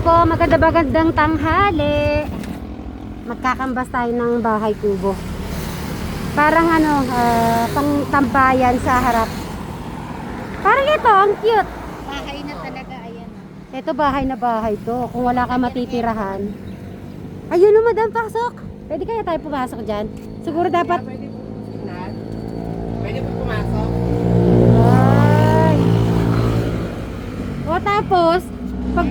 po, magandang tanghali. Magkakambas tayo ng bahay kubo. Parang pang tambayan sa harap. Parang ito, ang cute. Bahay na talaga, ayan. Ito bahay na bahay to, kung wala ka matitirahan. Ayun o, madam, pasok. Pwede kaya tayo pumasok dyan? Siguro dapat... Pwede po pumasok. Ay. O tapos, pag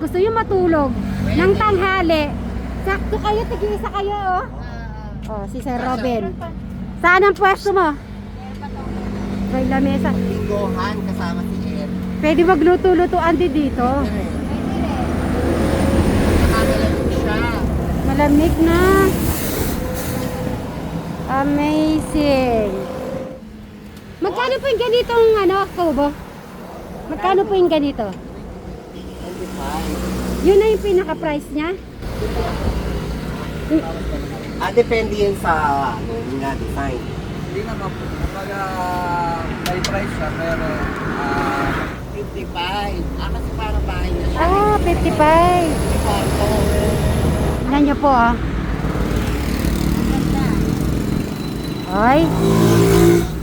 gusto yung matulog ng tanghali, sakto kayo, tig-isa kayo, oh. Oh, si Sir Robin. Saan ang pwesto mo? May lamesa. Gohan kasama si Ed. Pwede magluto-lutuan din dito. Nakakalamig siya. Malamig na. Amazing. Magkano po yung ganitong kubo? Magkano po yung ganito? 25. Yun na yung pinaka-price niya? Depende yun sa yung nga design. Hindi naman po. Kapag may price siya, pero 55. Kasi parang bahay na siya. 55. Kwarto. Tingnan niyo po, ah. Ay,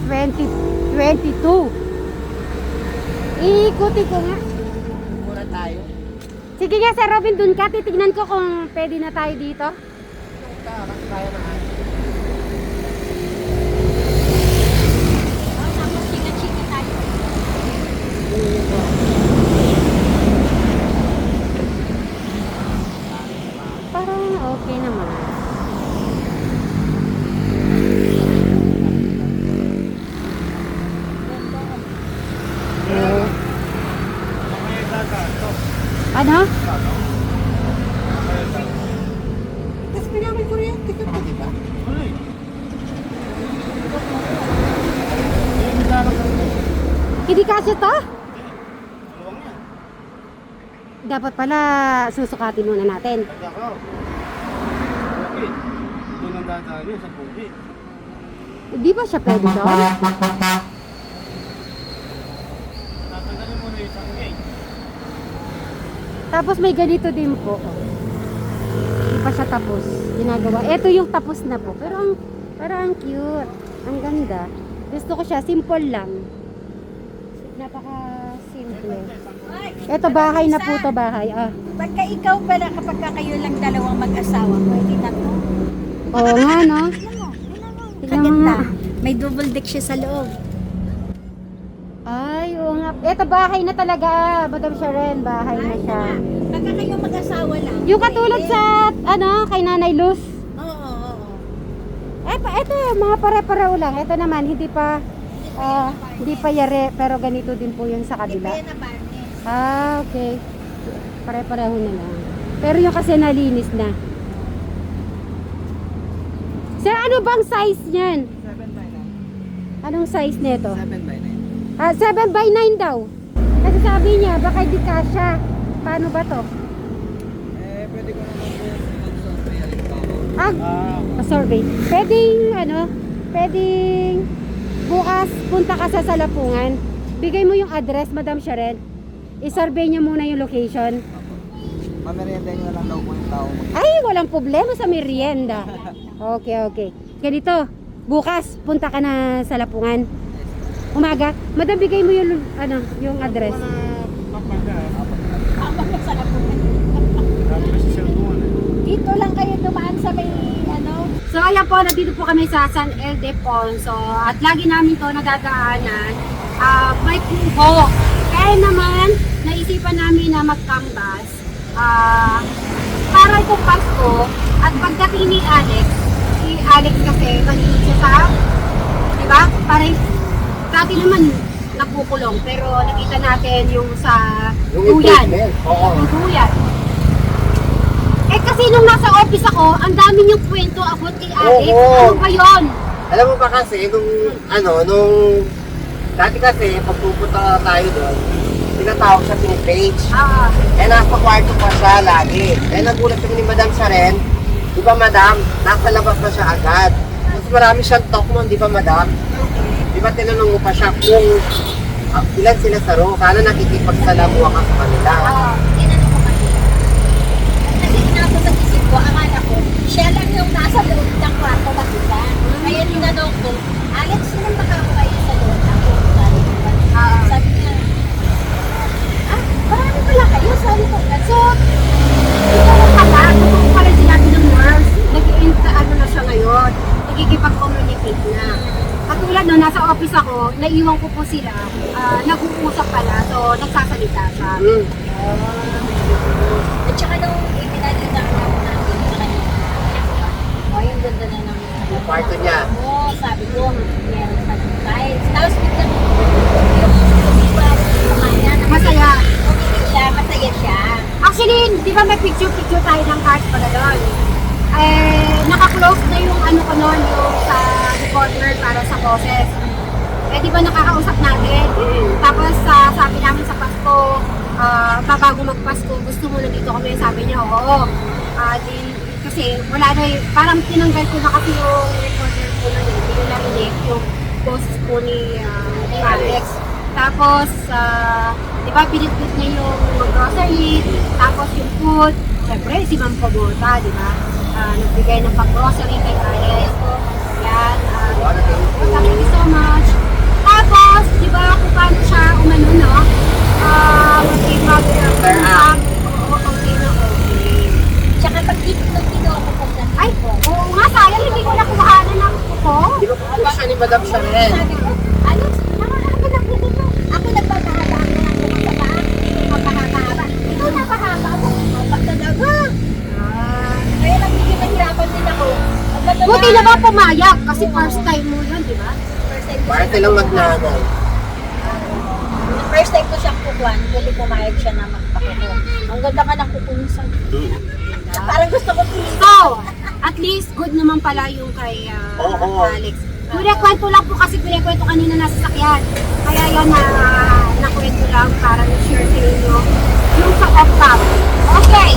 22. Iikutin ko nga. Mura tayo. Sige nga, Sir Robin, dun ka. Titignan ko kung pwede na tayo dito. Kasi kaya na Tapos chika-chika tayo. Parang okay naman. Eh, ano? Tapos pinamay kuryente ka pa, di ba? Hindi kasi to? Dapat pala susukatin muna natin. ako. Okay. Doon ang dadaan yun sa buhi. Di ba siya pwede doon? Tatanggalin mo na yung isang gate. Tapos may ganito din po. Hindi pa siya tapos. Ginagawa. Ito yung tapos na po. Pero ang cute. Ang ganda. Gusto ko siya. Simple lang. Napaka-simple. Ito bahay na po to bahay. Ah. Pagka ikaw pala, kapag kayo lang dalawang mag-asawa, pwede na to. Oo nga, no? Tignan mo. Tignan mo Kaganda. nga. May double deck siya sa loob. Ay, oo nga. Ito bahay na talaga. Madam Sharon, bahay na siya. Pagka kayo mag-asawa lang. Yung katulad sa, kay Nanay Luz. Oo. Ito, mga pare-pareho lang. Ito naman, hindi pa yare, pero ganito din po yun sa kabila. Kaya na barnes. Okay. Pare-pareho na lang. Pero yung kasi nalinis na. Sir, ano bang size niyan? 7 by 9. Anong size nito? 7 by 9. 7 by 9 daw. Kasi sabi niya, baka di kasya. Paano ba to? Pwede ko naman po mag-survey halimbawa. Survey. Pwedeng bukas punta ka sa Salapungan. Bigay mo yung address, Madam Sharon. I-survey niya muna yung location. Mamerienda nyo na lang daw po yung tao mo. Ay, walang problema sa merienda. Okay. Ganito, bukas punta ka na sa Lapungan. Umaga, Madam, bigay mo yung address. Habang sa lapungan. Dito lang kayo dumaan sa may So ayan po, nandito po kami sa San Ildefonso at lagi namin to nadadaanan. May kubo. Kaya naman, naisipan namin na magkambas para itong Pasko at pagdating ni Alex, si Alex kasi mahilig siya sa, di ba? Para dati naman napukulong, pero nakita natin yung sa duyan. Oo. Yung duyan. Kasi nung nasa office ako, ang dami niyong kwento about kay Alex. Oo. Ano ba yun? Alam mo ba kasi, dati kasi, pag pupunta tayo doon, tinatawag siya pinipage. Nasa kwarto pa siya lagi. Nagulat kami ni Madam Sharon, di ba Madam, nasa labas na siya agad. Mas marami siyang talk noon, di ba Madam? Di ba tinanong mo pa siya kung ilan sila sa row, sana nakikipagsalamuha ka sa kanila. Tinanong ko pa So, totoo pala sinabi ng nurse, ano na siya ngayon, nagkikipag-communicate na. Katulad no, nasa office ako, naiwan ko po sila, nag-uusap pala, so nagsasalita siya. At saka nung ipinalita ko natin sa kanya, yung ganda na ng Yung kwarto niya. sabi ko, meron pa ng tiles. Tapos bigla yung Masaya. siya, masaya siya. Actually, di ba may picture-picture tayo ng card pala doon? Naka-close na yung ano ko noon, yung sa recorder para sa process. Di ba nakakausap natin? Tapos sabi namin sa Pasko, bago mag-Pasko, gusto mo na dito kami. Sabi niya, oo. Kasi wala na parang tinanggal ko na kasi yung recorder ko na yun. Hindi ko narinig yung boses po ni Alex. Tapos, di ba, binitbit niya yung grocery, tapos yung food. Siyempre, si Ma'am Pagota, di ba? Nagbigay ng pag-grocery kay Alex. Yan. Thank you so much. Tapos, di ba, kung paano siya umano, no? Okay, okay na okay. Tsaka pag dito nung kinuha ko pag Ay, oo nga, sayang, hindi ko nakuhanan ng kuko. Kinukuha siya ni Madam Sharon. sabi ko, Alex, nakakahanap ko dito. Ako nagpapahaba ako ng ako sa paa. Hindi ko pahaba. Ikaw napahaba ako. Pag talaga. Kaya lang hindi mahirapan din ako. Buti na ba pumayag? Kasi first time mo yun, di ba? First time ko Para siya silang magnanay. First time ko siyang kukuhan, hindi pumayag siya na magpakuko. Ang ganda ka ng kuko niya sa parang gusto ko tingin. So, at least good naman pala yung kay Oo. Alex. Kwento lang po kasi kwento kanina nasa sakyan. Kaya yan nakwento lang para i-share sa inyo yung sa off-top. Okay.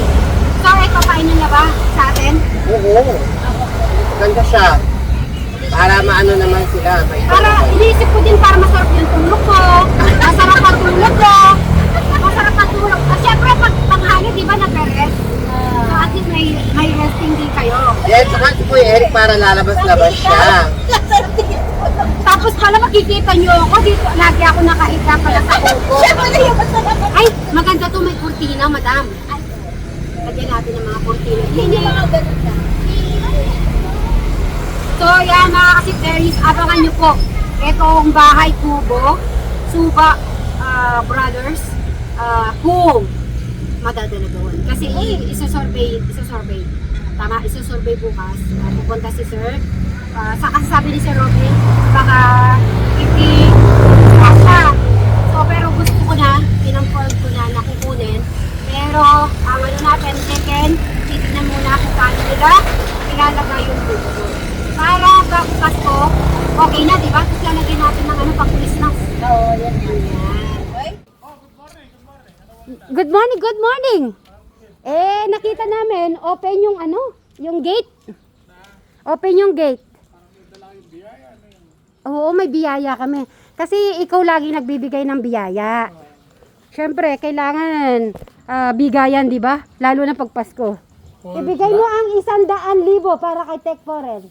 So, ito kainin na ba sa atin? Oo. Ganda siya. Para maano naman sila. Para iniisip ko din para masarap yung tulog ko. Masarap ang tulog ko. Masarap ang tulog. Siyempre, pag tanghali, di ba, nag-rest? So, at least may resting din kayo. Ayan, saka si Kuya Eric para lalabas-labas siya. Tapos pala makikita nyo ako dito. Lagi ako nakahiga pala sa kuko. Siya pala yung masarap. Ay, maganda to, may kurtina, madam. Lagyan natin ng mga kurtina. Hindi mga ganun ka. So, yan mga kasipteris, abangan nyo po. Itong bahay kubo, Suba Brothers, kung madadala doon. Kasi isa-survey. Tama, isa-survey bukas. Pupunta si Sir. Sa kasasabi ni Sir Robin, baka hindi kasha. So, pero gusto ko na, pinamform ko na nakukunin. Pero, ang ano natin, second, titignan muna kung paano nila ilalagay yung buko. Para bago Pasko, okay na, di ba? Tapos lalagyan natin ng ano, pang-pulis na. Oo, yan. Good morning. Nakita namin, open yung ano, yung gate. Open yung gate. Oo, may biyaya kami. Kasi ikaw lagi nagbibigay ng biyaya. Siyempre, kailangan bigayan, di ba? Lalo na pag Pasko. Ibigay mo ang 100,000 para kay Tech Foreign.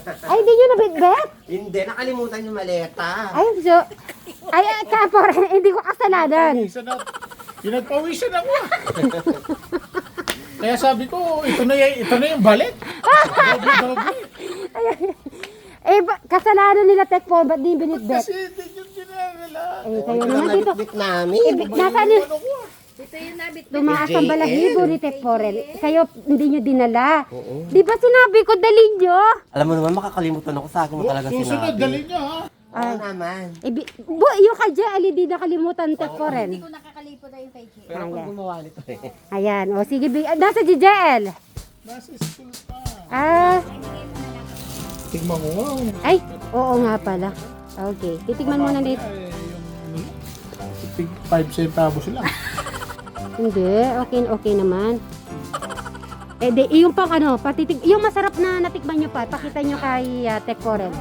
Ay, hindi nyo nabitbit? Hindi, nakalimutan yung maleta. Foreign, hindi ko kasalanan. Pinagpawisan ako ah. Kaya sabi ko, ito na yung balik. Doble. Kasalanan nila Tech Foreign, ba't di binitbit? Kasi hindi yung ginagala. Kayo naman dito. Nabitbit namin. Nasaan yun? Dito yung nabit. Tumaas ang balahibo ni Tech Foreign. Kayo, hindi nyo dinala. Di ba sinabi ko, dalhin nyo? Alam mo naman, makakalimutan ako. Sa akin mo talaga Susunod, sinabi. dali niya ha. Oo naman. Yung kay Jelly, di nakalimutan Tech Foreign. Hindi ko nakakalipot na yung kay Jay. Pero kung gumawa nito eh. Ayan, o sige, nasa GJL. Nasa school pa. Tignan mo nga. Ay, oo nga pala. Okay, titigman muna dito. Yung 5 centavos lang. Hindi, okay naman. Yung pang ano, yung masarap na natikman nyo pa, pakita nyo kay Tech Foreign.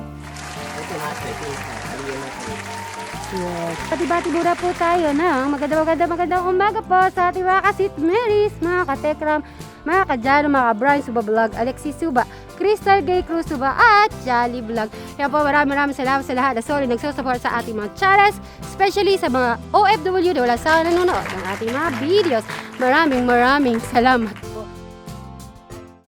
Yes. Pati-bati muna po tayo na magandang umaga po sa ating mga kasit Marys, mga katekram. mga kadyano, mga Brian Suba Vlog, Alexis Suba, Crystal Gay Cruz Suba, at Jolly Vlog. Kaya po maraming salamat sa lahat na solid nagsusupport sa ating mga channels, especially sa mga OFW na wala sana nanonood ng ating mga videos. Maraming salamat.